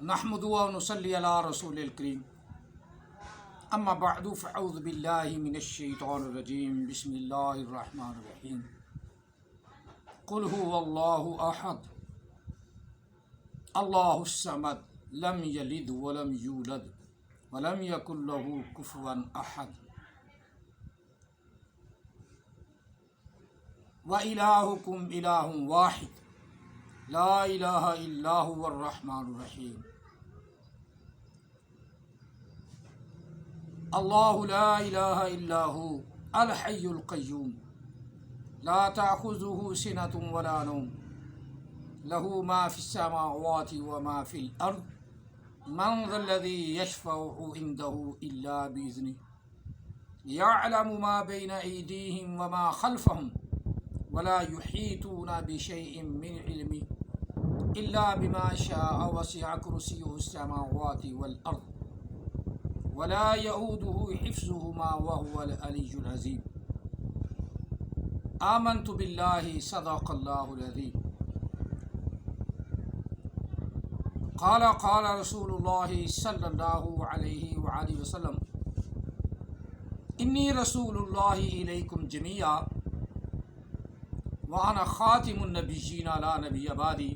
نحمد و نصلی علی رسول الکریم اما بعد فاعوذ باللہ من الشیطان الرجیم بسم اللہ الرحمن الرحیم قل هو اللہ احد اللہ الصمد لم یلد ولم یولد ولم یکن له کفوا احد وإلہکم الہ واحد لا الہ الا هو الرحمن الرحیم اللہ لا الہ الا هو الحی القیوم لا تأخذه سنة ولا نوم له ما في السماوات وما في الأرض من ذا الذي يشفع عنده إلا بإذنه يعلم ما بين أيديهم وما خلفهم ولا يحيطون بشيء من علمه إلا بما شاء وسع كرسيه السماوات والأرض ولا يؤوده حفظهما وهو العلي العظيم آمنت بالله صدق الله العظيم قال رسول الله صلى الله عليه وآله وسلم إني رسول الله إليكم جميعا وأنا خاتم النبيين لا نبي بعدي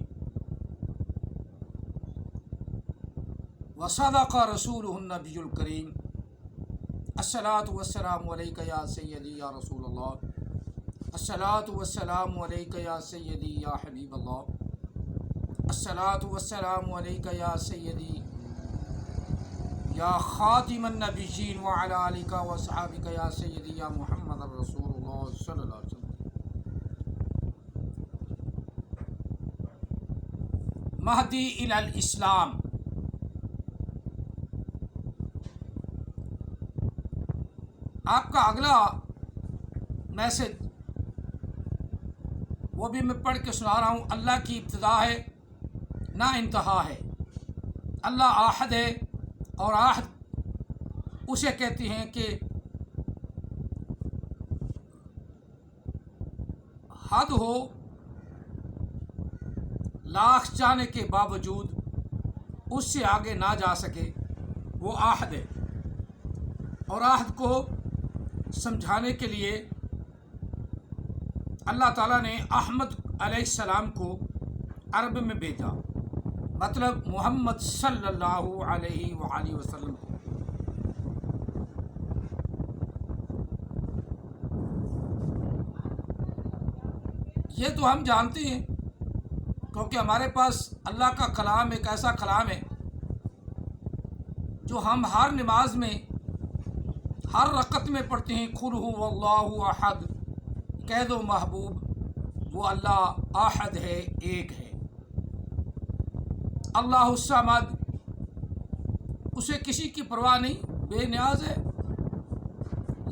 وصدق رسوله النبي الكريم الصلاة والسلام عليك يا سيدي يا رسول الله الصلاة والسلام عليك يا سيدي يا حبيب الله الصلاة والسلام عليك يا سيدي يا خاتم النبيين وعلى آلك وصحابك يا سيدي يا محمد رسول الله صلى الله عليه وسلم مہدی الی الاسلام آپ کا اگلا میسج وہ بھی میں پڑھ کے سنا رہا ہوں۔ اللہ کی ابتدا ہے نہ انتہا ہے، اللہ احد ہے، اور احد اسے کہتے ہیں کہ حد ہو، لاکھ چاہنے کے باوجود اس سے آگے نہ جا سکے، وہ احد ہے۔ اور احد کو سمجھانے کے لیے اللہ تعالیٰ نے احمد علیہ السلام کو عرب میں بھیجا، مطلب محمد صلی اللہ علیہ وآلہ وسلم کو۔ یہ تو ہم جانتے ہیں کیونکہ ہمارے پاس اللہ کا کلام ایک ایسا کلام ہے جو ہم ہر نماز میں ہر رکعت میں پڑھتے ہیں۔ قل هو اللہ احد، کہہ دو محبوب وہ اللہ احد ہے، ایک ہے۔ اللہ الصمد، اسے کسی کی پرواہ نہیں، بے نیاز ہے۔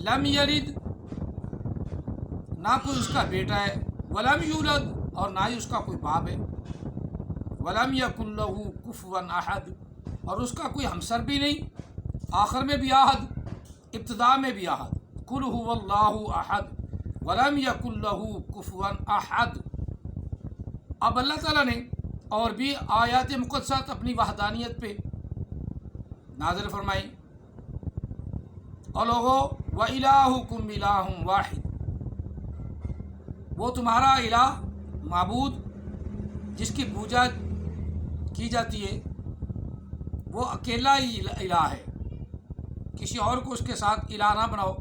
لم یلد، نہ کوئی اس کا بیٹا ہے، ولم یولد، اور نہ ہی اس کا کوئی باپ ہے، ولم یکن لہ کفوا احد، اور اس کا کوئی ہمسر بھی نہیں، آخر میں بھی احد، ابتدا میں بھی احد۔ قل هو اللہ احد ولم یکن لہ کفوا احد۔ اب اللہ تعالیٰ نے اور بھی آیات مقدسات اپنی وحدانیت پہ نازل فرمائی، اور لوگو وَإِلَٰهُكُمْ إِلَٰهٌ وَاحِدٌ، وہ تمہارا الہ، معبود جس کی پوجا کی جاتی ہے، وہ اکیلا ہی الہ ہے، کسی اور کو اس کے ساتھ الہ نہ بناؤ۔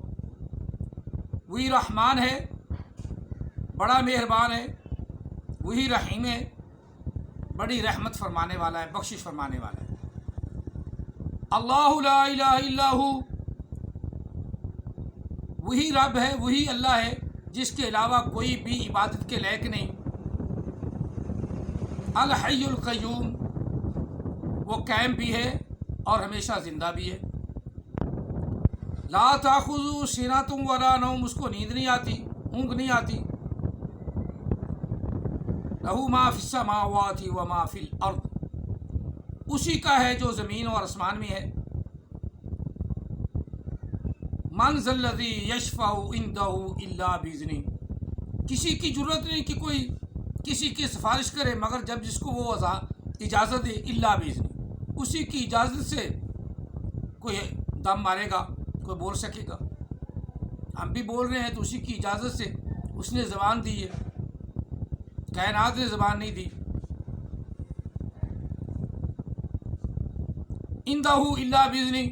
وہی رحمان ہے، بڑا مہربان ہے، وہی رحیم ہے، بڑی رحمت فرمانے والا ہے، بخشش فرمانے والا ہے۔ اللہ لا الہ الا ہو، وہی رب ہے، وہی اللہ ہے جس کے علاوہ کوئی بھی عبادت کے لائق نہیں۔ الحی القیوم، وہ قائم بھی ہے اور ہمیشہ زندہ بھی ہے۔ لا تأخذہ سنۃ ولا نوم، اس کو نیند نہیں آتی، اونگ نہیں آتی۔ لہ ما فی السماوات وما فی الارض، اسی کا ہے جو زمین اور آسمان میں ہے۔ من ذا الذی یشفع عندہ الا باذنہ، کسی کی ضرورت نہیں کہ کوئی کسی کی سفارش کرے مگر جب جس کو وہ اجازت دے، الا باذن، اسی کی اجازت سے کوئی دم مارے گا، کوئی بول سکے گا۔ ہم بھی بول رہے ہیں تو اسی کی اجازت سے، اس نے زبان دی ہے، کائنات نے زبان نہیں دی۔ اندہ الا باذنہ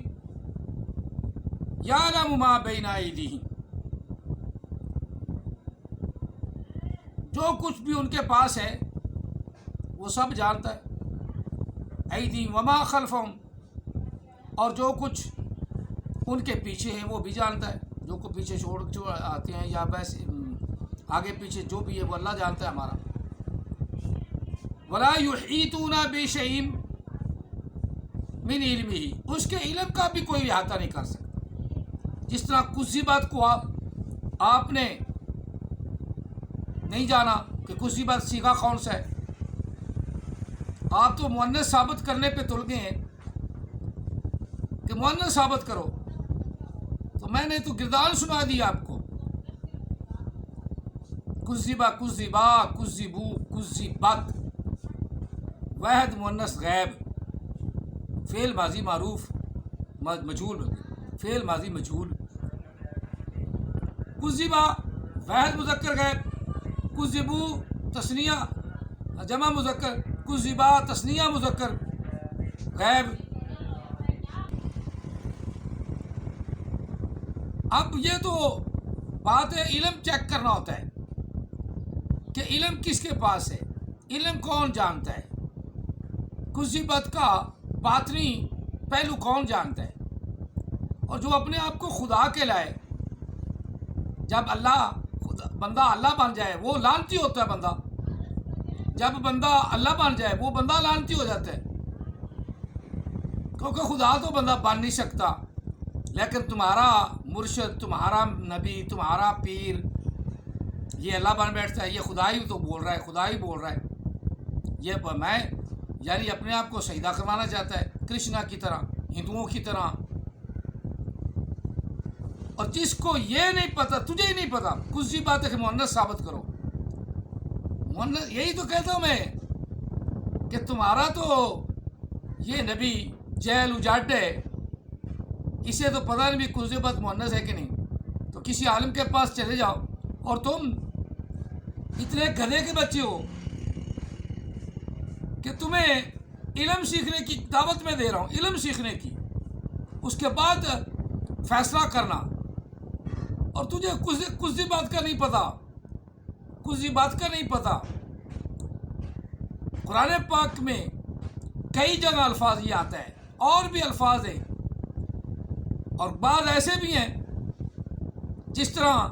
یعلم ما بین ایدیہم، جو کچھ بھی ان کے پاس ہے وہ سب جانتا ہے۔ ایدیہم وما خلفہم، اور جو کچھ ان کے پیچھے ہے وہ بھی جانتا ہے، جو کو پیچھے چھوڑ آتے ہیں یا ویسے آگے پیچھے جو بھی ہے وہ اللہ جانتا ہے ہمارا۔ ولا یحیطون بشیء من علمہ، اس کے علم کا بھی کوئی احاطہ نہیں کر سکتا۔ جس طرح کذبت کو آپ نے نہیں جانا کہ کذبت صیغہ کون سا ہے، آپ تو مؤنث ثابت کرنے پہ تل گئے ہیں کہ مؤنث ثابت کرو، تو میں نے تو گردان سنا دیا آپ کو۔ کذبہ، کذبا، کذبو، کذبت، واحد مؤنث غیب، فعل ماضی معروف مجہول، فعل ماضی مجہول۔ کذبہ واحد مذکر غیب، کذبو تثنیہ جمع مذکر، کذبا تثنیہ مذکر غیب۔ اب یہ تو بات ہے، علم چیک کرنا ہوتا ہے کہ علم کس کے پاس ہے، علم کون جانتا ہے، کذبت کا باطنی پہلو کون جانتا ہے۔ اور جو اپنے آپ کو خدا کہلائے، جب بندہ اللہ بن جائے وہ لعنتی ہوتا ہے بندہ، جب بندہ اللہ بن جائے وہ بندہ لعنتی ہو جاتا ہے، کیونکہ خدا تو بندہ بن نہیں سکتا، لیکن تمہارا مرشد، تمہارا نبی، تمہارا پیر یہ اللہ بن بیٹھتا ہے، یہ خدا ہی تو بول رہا ہے، خدا ہی بول رہا ہے۔ یہ میں یعنی اپنے آپ کو سجدہ کروانا چاہتا ہے کرشنا کی طرح، ہندوؤں کی طرح۔ اور جس کو یہ نہیں پتا، تجھے ہی نہیں پتا، کچھ سی بات ہے کہ مؤنث ثابت کرو۔ مؤنث یہی تو کہتا ہوں میں کہ تمہارا تو یہ نبی جہل اجاڈ ہے، اسے تو پتہ نہیں بھی کچھ بات مؤنث ہے کہ نہیں، تو کسی عالم کے پاس چلے جاؤ، اور تم اتنے گدھے کے بچے ہو کہ تمہیں علم سیکھنے کی دعوت میں دے رہا ہوں، علم سیکھنے کی، اس کے بعد فیصلہ کرنا، اور تجھے کچھ بات کا نہیں پتا، کچھ بات کا نہیں پتا۔ قرآن پاک میں کئی جگہ الفاظ یہ آتا ہے، اور بھی الفاظ ہیں، اور بعض ایسے بھی ہیں جس طرح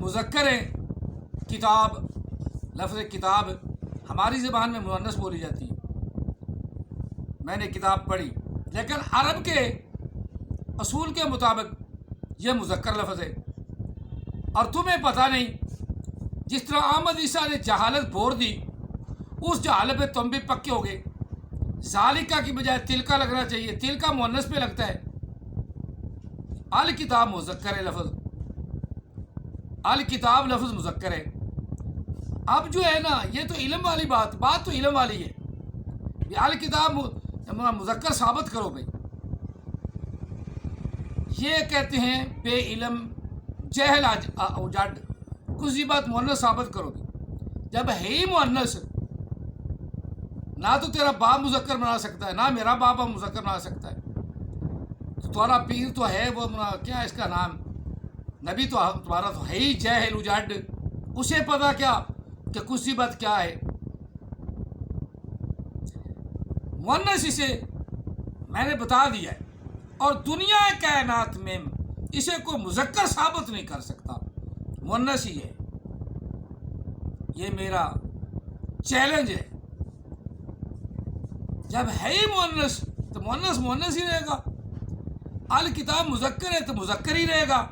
مذکر ہے کتاب، لفظ کتاب ہماری زبان میں مؤنث بولی جاتی ہے، میں نے کتاب پڑھی، لیکن عرب کے اصول کے مطابق یہ مذکر لفظ ہے، اور تمہیں پتہ نہیں۔ جس طرح احمد عیسیٰ نے جہالت بھور دی، اس جہالت پہ تم بھی پکے ہو گئے۔ ذالکہ کی بجائے تلکا لگنا چاہیے، تلکا مؤنث پہ لگتا ہے، الکتاب مذکر ہے لفظ، الکتاب لفظ مذکر ہے۔ اب جو ہے نا یہ تو علم والی بات تو علم والی ہے، الکتاب مذکر ثابت کرو بھائی، یہ کہتے ہیں بے علم جہل اجاڈ، کچھ بات مؤنث ثابت کرو گے، جب ہے ہی مؤنث، نہ تو تیرا باپ مذکر بنا سکتا ہے، نہ میرا باپ مذکر بنا سکتا ہے، تو تمہارا پیر تو ہے وہ کیا اس کا نام، نبی تو تمہارا تو ہے ہی جہل اجاڈ، اسے پتا کیا کہ کچھ بات کیا ہے، مؤنث اسے میں نے بتا دیا ہے، اور دنیا کائنات میں اسے کوئی مذکر ثابت نہیں کر سکتا، مؤنث ہی ہے، یہ میرا چیلنج ہے۔ جب ہے ہی مؤنث تو مؤنث ہی رہے گا، الکتاب مذکر ہے تو مذکر ہی رہے گا،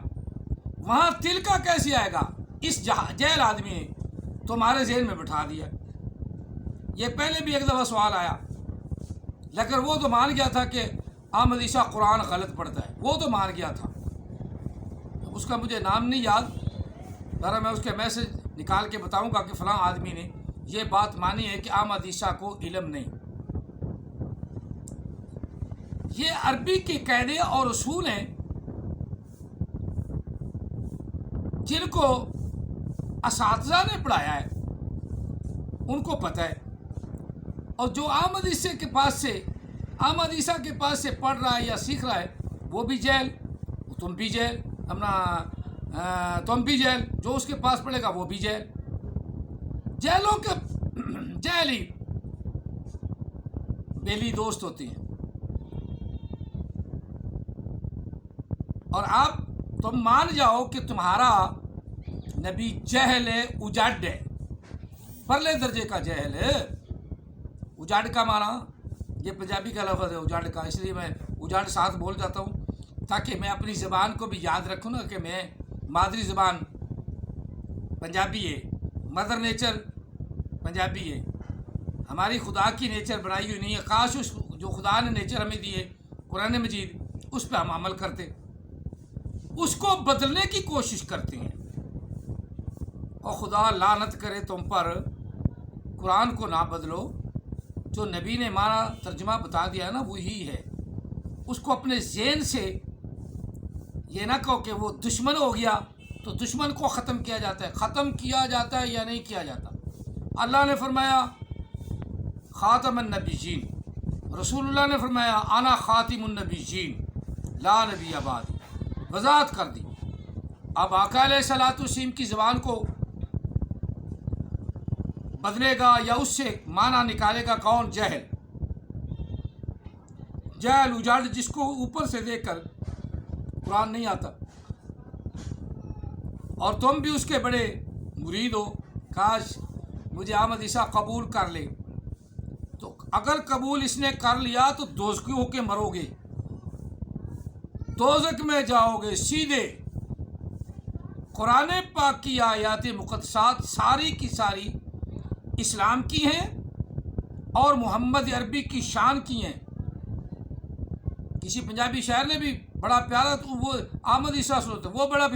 وہاں تلکا کیسے آئے گا؟ اس جہل آدمی نے تمہارے ذہن میں بٹھا دیا۔ یہ پہلے بھی ایک دفعہ سوال آیا، لیکن وہ تو مان گیا تھا کہ احمد عیسیٰ قرآن غلط پڑھتا ہے، وہ تو مان گیا تھا، اس کا مجھے نام نہیں یاد، ذرا میں اس کے میسج نکال کے بتاؤں گا کہ فلاں آدمی نے یہ بات مانی ہے کہ احمد عیسیٰ کو علم نہیں۔ یہ عربی کے قاعدے اور اصول ہیں جن کو اساتذہ نے پڑھایا ہے، ان کو پتہ ہے، اور جو احمد عیسیٰ کے پاس سے پڑھ رہا ہے یا سیکھ رہا ہے وہ بھی جیل، تم بھی جیل، تم بھی جیل، جو اس کے پاس پڑھے گا وہ بھی جیل، جیلوں کے جیل ہی بیلی دوست ہوتی ہیں۔ اور اب تم مان جاؤ کہ تمہارا نبی جہل ہے، اجاڑ ہے، پرلے درجے کا جہل ہے۔ اجاڑ کا معنی، یہ پنجابی کا لفظ ہے اجاڑ کا، اس لیے میں اجاڑ ساتھ بول جاتا ہوں تاکہ میں اپنی زبان کو بھی یاد رکھوں نا کہ میں مادری زبان پنجابی ہے، مدر نیچر پنجابی ہے، ہماری خدا کی نیچر بنائی ہوئی نہیں ہے۔ کاش اس جو خدا نے نیچر ہمیں دی ہے قرآن مجید، اس پہ ہم عمل کرتے، اس کو بدلنے کی کوشش کرتے ہیں، اور خدا لعنت کرے تم پر، قرآن کو نہ بدلو، جو نبی نے ہمارا ترجمہ بتا دیا نا وہی ہے، اس کو اپنے ذہن سے یہ نہ کہو کہ وہ دشمن ہو گیا تو دشمن کو ختم کیا جاتا ہے، ختم کیا جاتا ہے یا نہیں کیا جاتا۔ اللہ نے فرمایا خاتم النبیین، رسول اللہ نے فرمایا انا خاتم النبیین لا نبی بعد، وضاحت کر دی۔ اب آقا علیہ الصلوۃ والسلام کی زبان کو بدلے گا یا اس سے معنی نکالے گا کون؟ جہل، جہل اجاڑ، جس کو اوپر سے دیکھ کر قرآن نہیں آتا، اور تم بھی اس کے بڑے مرید ہو۔ کاش مجھے احمد عیسیٰ قبول کر لے، تو اگر قبول اس نے کر لیا تو دوزخی ہو کے مرو گے، دوزخ میں جاؤ گے سیدھے۔ قرآن پاک کی آیات مقدسات ساری کی ساری اسلام کی ہیں اور محمد عربی کی شان کی ہیں۔ کسی پنجابی شاعر نے بھی بڑا پیارا، تو وہ احمد عیسیٰ سنتے، وہ بڑا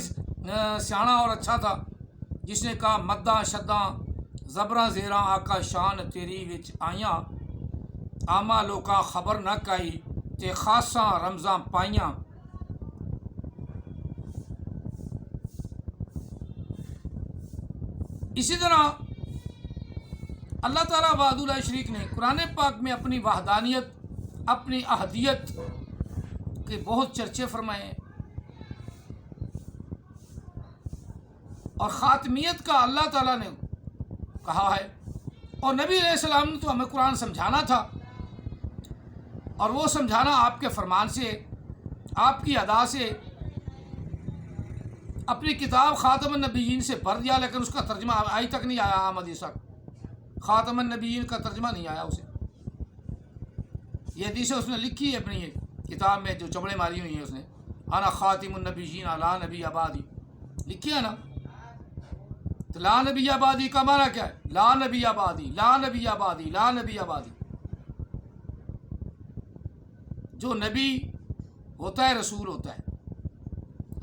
سیاںا اور اچھا تھا، جس نے کہا مداں شداں زبراں زیراں آقا شان تیری وچ آئیاں، آما لوکاں خبر نہ کائی تے خاصاں رمضاں پائیاں۔ اسی طرح اللہ تعالیٰ وحدہ لا شریک نے قرآن پاک میں اپنی وحدانیت، اپنی احدیت کے بہت چرچے فرمائے ہیں، اور خاتمیت کا اللہ تعالیٰ نے کہا ہے، اور نبی علیہ السلام نے تو ہمیں قرآن سمجھانا تھا، اور وہ سمجھانا آپ کے فرمان سے، آپ کی ادا سے، اپنی کتاب خاتم النبیین سے بھر دیا، لیکن اس کا ترجمہ آج تک نہیں آیا۔ احمد عیسیٰ خاتم النبیین کا ترجمہ نہیں آیا اسے، یہ حدیث اس نے لکھی ہے اپنی کتاب میں جو چمڑے ماری ہوئی ہیں، اس نے انا خاتم النبیین لا نبی بعدی لکھی ہے نا۔ تو لا نبی بعدی کا معنی کیا ہے؟ لا نبی بعدی، لا نبی بعدی، لا نبی بعدی۔ جو نبی ہوتا ہے رسول ہوتا ہے،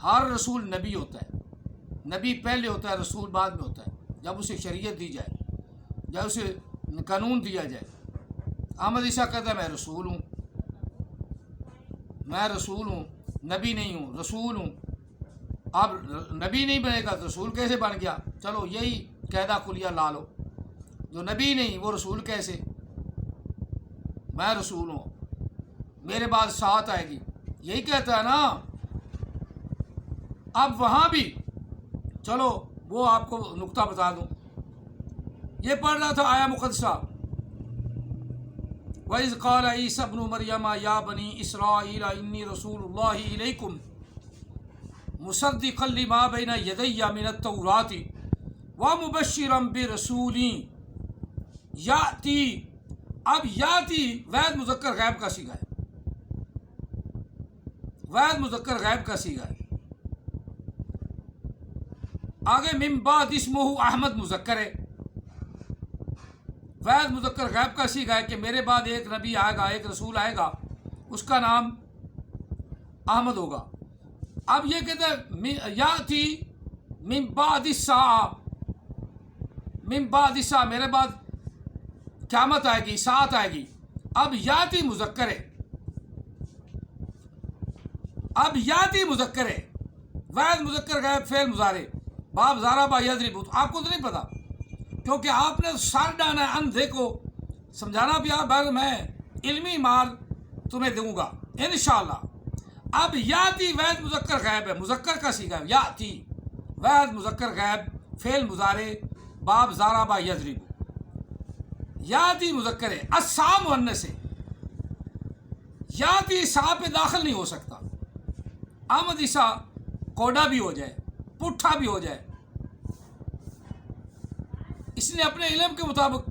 ہر رسول نبی ہوتا ہے، نبی پہلے ہوتا ہے، رسول بعد میں ہوتا ہے، جب اسے شریعت دی جائے، جب اسے قانون دیا جائے۔ احمد عیسیٰ کہتا ہے میں رسول ہوں، میں رسول ہوں، نبی نہیں ہوں، رسول ہوں۔ اب نبی نہیں بنے گا تو رسول کیسے بن گیا؟ چلو یہی قاعدہ کلیہ لا لو، جو نبی نہیں وہ رسول کیسے؟ میں رسول ہوں، میرے بعد ساتھ آئے گی، یہی کہتا ہے نا۔ اب وہاں بھی چلو وہ آپ کو نقطہ بتا دوں، یہ پڑھ رہا تھا آیا مقدسہ، وَإِذْ قَالَ عِيسَى ابْنُ مَرْيَمَ يَا بَنِي إِسْرَائِيلَ إِنِّي رَسُولُ اللَّهِ إِلَيْكُمْ مُصَدِّقًا لِمَا بَيْنَ يَدَيَّ مِنَ التَّوْرَاةِ وَمُبَشِّرًا بِرَسُولٍ يَأْتِي۔ اب یاتی وحید مذکر غائب کا صیغہ ہے، وحید مذکر غائب کا صیغہ ہے۔ آگے من بعد اسمہ احمد مذکر ہے، وحید مذکر غائب کا صیغہ ہے کہ میرے بعد ایک نبی آئے گا، ایک رسول آئے گا، اس کا نام احمد ہوگا۔ اب یہ کہتا ہے یاتی من بعد الساعہ، من بعد الساعہ، میرے بعد قیامت آئے گی، ساعت آئے گی۔ اب یاتی مذکر ہے، اب یاتی مذکر ہے، واحد مذکر غائب فعل مضارع، باب ضرب یضرب، آپ کو تو نہیں پتا کیونکہ آپ نے سر ڈانا ہے اندھے کو سمجھانا بھی آپ بھر میں علمی مال تمہیں دوں گا انشاءاللہ۔ اب یاتی واحد مذکر غائب ہے، مذکر کا صیغہ ہے یاتی، واحد مذکر غائب فعل مضارع، باب ضرب یضرب، یاتی مذکر ہے، السا مؤنث ہے، یاتی سا پہ داخل نہیں ہو سکتا، آمد عیسیٰ کوڈا بھی ہو جائے پٹھا بھی ہو جائے، اس نے اپنے علم کے مطابق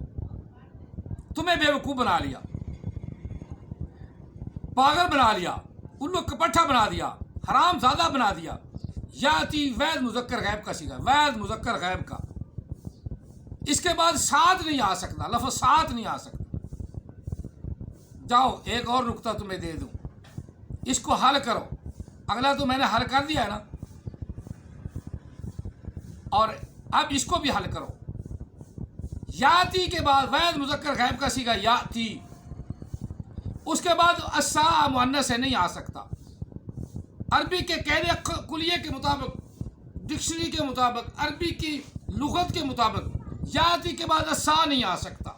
تمہیں بے وقوف بنا لیا، پاگل بنا لیا، الو کپٹھا بنا دیا، حرام زادہ بنا دیا۔ یاتی واحد مذکر غائب کا صیغہ، واحد مذکر غائب کا، اس کے بعد ساتھ نہیں آ سکتا، لفظ ساتھ نہیں آ سکتا۔ جاؤ ایک اور نقطہ تمہیں دے دوں، اس کو حل کرو، اگلا تو میں نے حل کر دیا ہے نا، اور اب اس کو بھی حل کرو۔ یاتی کے بعد واحد مذکر غائب کا صیغہ یاتی، اس کے بعد السا مؤنث سے نہیں آ سکتا، عربی کے قاعدے کلیے کے مطابق، ڈکشنری کے مطابق، عربی کی لغت کے مطابق یاتی کے بعد السا نہیں آ سکتا۔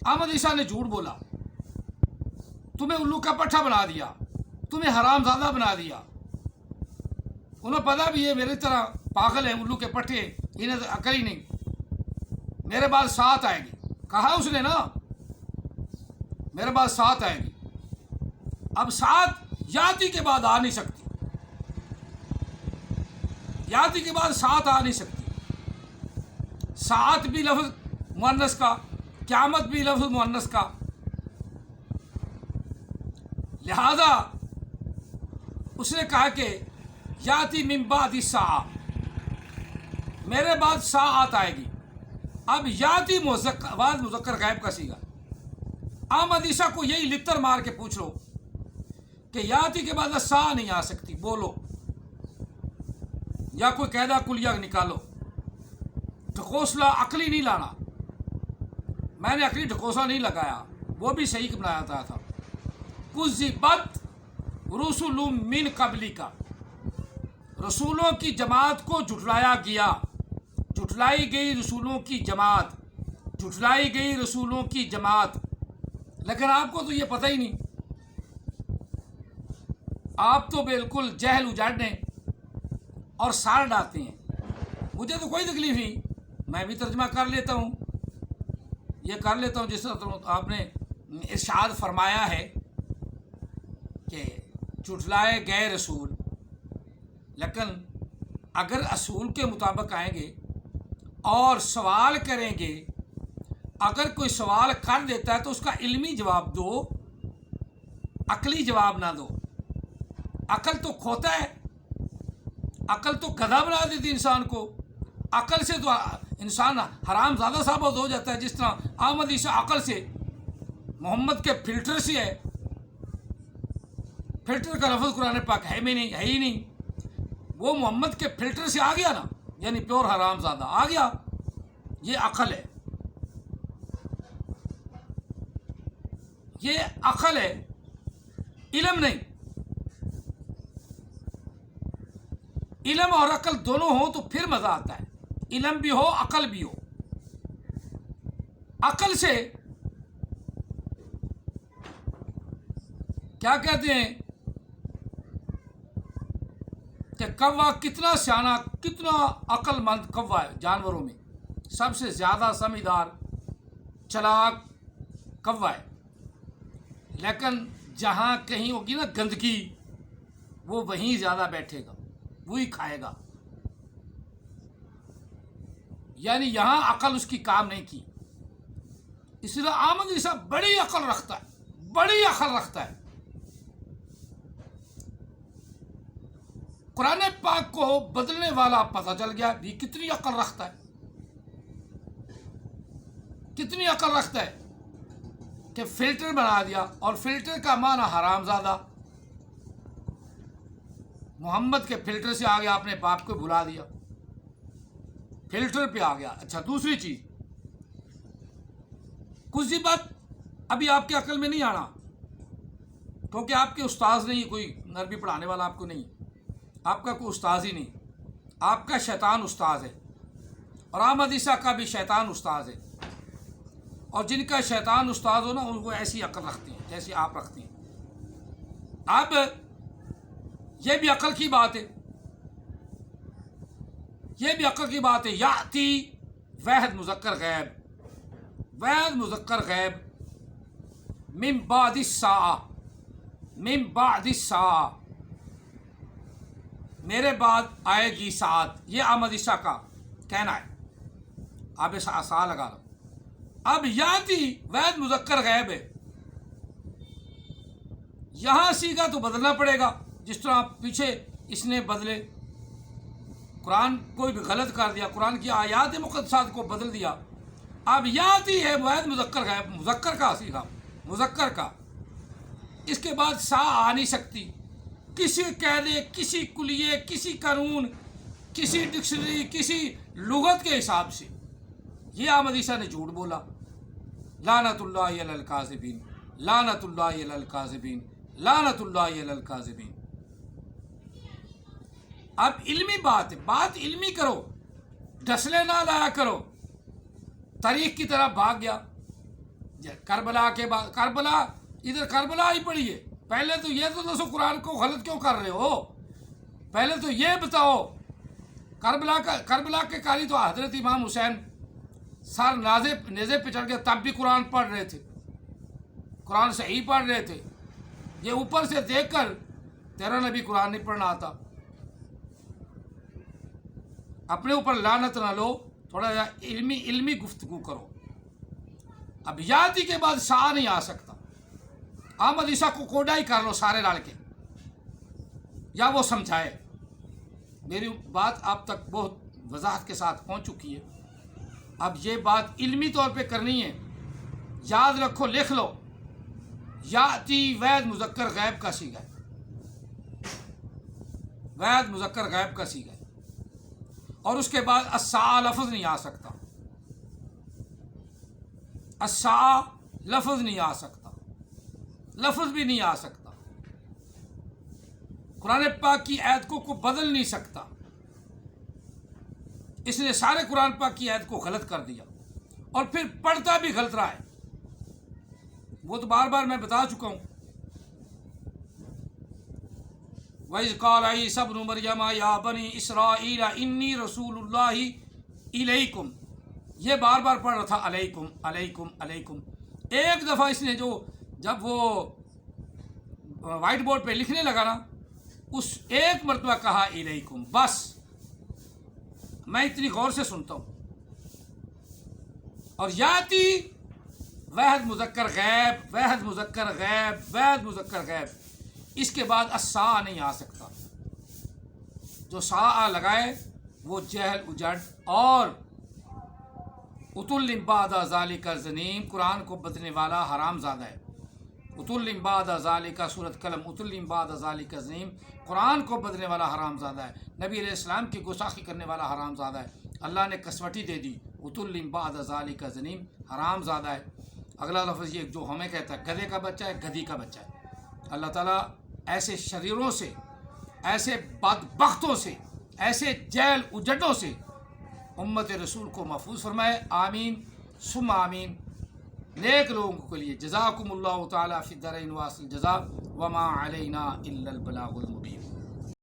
احمد عیسیٰ نے جھوٹ بولا، تمہیں الو کا پٹھا بنا دیا، تمہیں حرام زادہ بنا دیا، انہیں پتا بھی ہے میری طرح پاگل ہے، الو کے پٹھے انہیں تو عقل ہی نہیں، میرے بعد ساتھ آئے گی، کہا اس نے نا میرے بعد ساتھ آئے گی۔ اب ساتھ یاتی کے بعد آ نہیں سکتی، یاتی کے بعد ساتھ آ نہیں سکتی، ساتھ بھی لفظ مؤنث کا، قیامت بھی لفظ مؤنث کا، لہذا اس نے کہا کہ یاتی من بعد الساعہ، میرے بعد ساعت آئے گی۔ اب یاتی واحد مذکر غائب کا صیغہ، احمد عیسیٰ کو یہی لتر مار کے پوچھ لو کہ یاتی کے بعد سا نہیں آ سکتی، بولو، یا کوئی قاعدہ کلیہ نکالو، ڈھکوسلا عقلی نہیں لانا، میں نے عقلی ڈھکوسلا نہیں لگایا، وہ بھی صحیح بنایا تھا۔ کذبت رسل من قبلی کا، رسولوں کی جماعت کو جھٹلایا گیا، جھٹلائی گئی رسولوں کی جماعت، جھٹلائی گئی رسولوں کی جماعت، لیکن آپ کو تو یہ پتہ ہی نہیں، آپ تو بالکل جہل اجاڑنے اور سار ڈالتے ہیں۔ مجھے تو کوئی تکلیف نہیں، میں بھی ترجمہ کر لیتا ہوں، یہ کر لیتا ہوں جس طرح آپ نے ارشاد فرمایا ہے کہ جھٹلائے گئے رسول، لیکن اگر اصول کے مطابق آئیں گے اور سوال کریں گے، اگر کوئی سوال کر دیتا ہے تو اس کا علمی جواب دو، عقلی جواب نہ دو۔ عقل تو کھوتا ہے، عقل تو گدھا بنا دیتی انسان کو، عقل سے تو انسان حرام زادہ ثابت ہو جاتا ہے، جس طرح احمد عیسیٰ عقل سے محمد کے فلٹر سے ہے، فلٹر کا لفظ قرآن پاک ہے ہی نہیں، وہ محمد کے فلٹر سے آ گیا نا، یعنی پیور حرام زادہ آ گیا، یہ عقل ہے، یہ عقل ہے، علم نہیں۔ علم اور عقل دونوں ہوں تو پھر مزہ آتا ہے، علم بھی ہو عقل بھی ہو۔ عقل سے کیا کہتے ہیں کہ کوا کتنا سیانا، کتنا عقل مند کوا ہے، جانوروں میں سب سے زیادہ سمجھدار چلاک کوا ہے، لیکن جہاں کہیں ہوگی نا گندگی، وہ وہیں زیادہ بیٹھے گا، وہی کھائے گا، یعنی یہاں عقل اس کی کام نہیں کی۔ اس لیے احمد عیسیٰ بڑی عقل رکھتا ہے، بڑی عقل رکھتا ہے، قرآن پاک کو بدلنے والا پتہ چل گیا بھی کتنی عقل رکھتا ہے، کتنی عقل رکھتا ہے کہ فلٹر بنا دیا، اور فلٹر کا معنی حرام زادہ، محمد کے فلٹر سے آ گیا، اپنے باپ کو بھلا دیا، فلٹر پہ آ گیا۔ اچھا دوسری چیز، کچھ سی بات ابھی آپ کے عقل میں نہیں آنا، کیونکہ آپ کے استاذ نے یہ کوئی عربی پڑھانے والا آپ کو نہیں ہے، آپ کا کوئی استاذ ہی نہیں، آپ کا شیطان استاذ ہے، اور احمد عیسیٰ کا بھی شیطان استاذ ہے، اور جن کا شیطان استاذ ہو نا ان کو ایسی عقل رکھتے ہیں جیسی آپ رکھتے ہیں۔ اب یہ بھی عقل کی بات ہے، یہ بھی عقل کی بات ہے، یاتی واحد مذکر غیب، واحد مذکر غیب من بعد الساعہ، من بعد الساعہ، میرے بعد آئے گی ساعت، یہ احمد عیسیٰ کا کہنا ہے، آپ سا لگا لو۔ اب یاتی واحد مذکر غیب ہے، یہاں سیگا تو بدلنا پڑے گا، جس طرح پیچھے اس نے بدلے، قرآن کوئی بھی غلط کر دیا، قرآن کی آیات مقدسات کو بدل دیا۔ اب یاتی ہے واحد مذکر غیب، مذکر کا سیگا، مذکر کا، اس کے بعد سا آ نہیں سکتی، کسی قاعدے، کسی کلیے، کسی قانون، کسی ڈکشنری، کسی لغت کے حساب سے یہ احمد عیسیٰ نے جھوٹ بولا۔ لعنت اللہ علی الکاذبین، لعنت اللہ علی الکاذبین، لعنت اللہ علی الکاذبین۔ اب علمی بات ہے، بات علمی کرو، ڈسلے نہ لایا کرو، تاریخ کی طرف بھاگ گیا۔ کربلا کے بعد کربلا، ادھر کربلا ہی پڑی ہے، پہلے تو یہ تو دوستو قرآن کو غلط کیوں کر رہے ہو؟ پہلے تو یہ بتاؤ، کربلا کے قاری تو حضرت امام حسین سر نیزے پہ چڑھ کے تب بھی قرآن پڑھ رہے تھے، قرآن صحیح پڑھ رہے تھے۔ یہ اوپر سے دیکھ کر تیرا نبی قرآن نہیں پڑھنا آتا، اپنے اوپر لعنت نہ لو، تھوڑا سا علمی گفتگو کرو۔ اب یاتی کے بعد سا نہیں آ سکتا، احمد عیسیٰ کو کوڈا ہی کر لو سارے لڑ کے، یا وہ سمجھائے۔ میری بات آپ تک بہت وضاحت کے ساتھ پہنچ چکی ہے، اب یہ بات علمی طور پہ کرنی ہے، یاد رکھو، لکھ لو، یاتی واحد مذکر غیب کا صیغہ ہے، واحد مذکر غیب کا صیغہ ہے، اور اس کے بعد الساعہ لفظ نہیں آ سکتا، الساعہ لفظ نہیں آ سکتا، لفظ بھی نہیں آ سکتا، قرآن پاک کی آیت کو بدل نہیں سکتا، اس نے سارے قرآن پاک کی آیت کو غلط کر دیا، اور پھر پڑھتا بھی غلط رہا ہے، وہ تو بار بار میں بتا چکا ہوں۔ وَإِذْ قَالَ عِيسَىٰ ابْنُ مَرْيَمَ يَا بَنِي إِسْرَائِيلَ إِنِّي رَسُولُ اللَّهِ إِلَيْكُمْ، یہ بار بار پڑھ رہا تھا علیکم علیکم علیکم۔ ایک دفعہ اس نے جب وہ وائٹ بورڈ پہ لکھنے لگا نا، اس ایک مرتبہ کہا الیکم، بس میں اتنی غور سے سنتا ہوں۔ اور یاتی واحد مذکر غیب، واحد مذکر غیب، واحد مذکر غیب، اس کے بعد الساعہ نہیں آ سکتا، جو ساعہ لگائے وہ جہل اجڑ اور اتل بعد ذالک زنیم، قرآن کو بدلنے والا حرام زادہ ہے۔ اتل بعد ذالک، سورۃ قلم، اتل بعد ذالک زنیم، قرآن کو بدلنے والا حرام زادہ ہے، نبی علیہ السلام کی گستاخی کرنے والا حرام زادہ ہے، اللہ نے کسوٹی دے دی، اتل بعد ذالک زنیم، حرام زادہ ہے۔ اگلا لفظ یہ جو ہمیں کہتا ہے گدھے کا بچہ ہے، گدھی کا بچہ ہے۔ اللہ تعالیٰ ایسے شریروں سے، ایسے بدبختوں سے، ایسے جیل اجڈوں سے امت رسول کو محفوظ فرمائے، آمین ثم آمین۔ نیک لوگوں کے لیے جزاکم اللہ تعالیٰ فی الدارین واصل الجزاء، وما علینا الا البلاغ المبین۔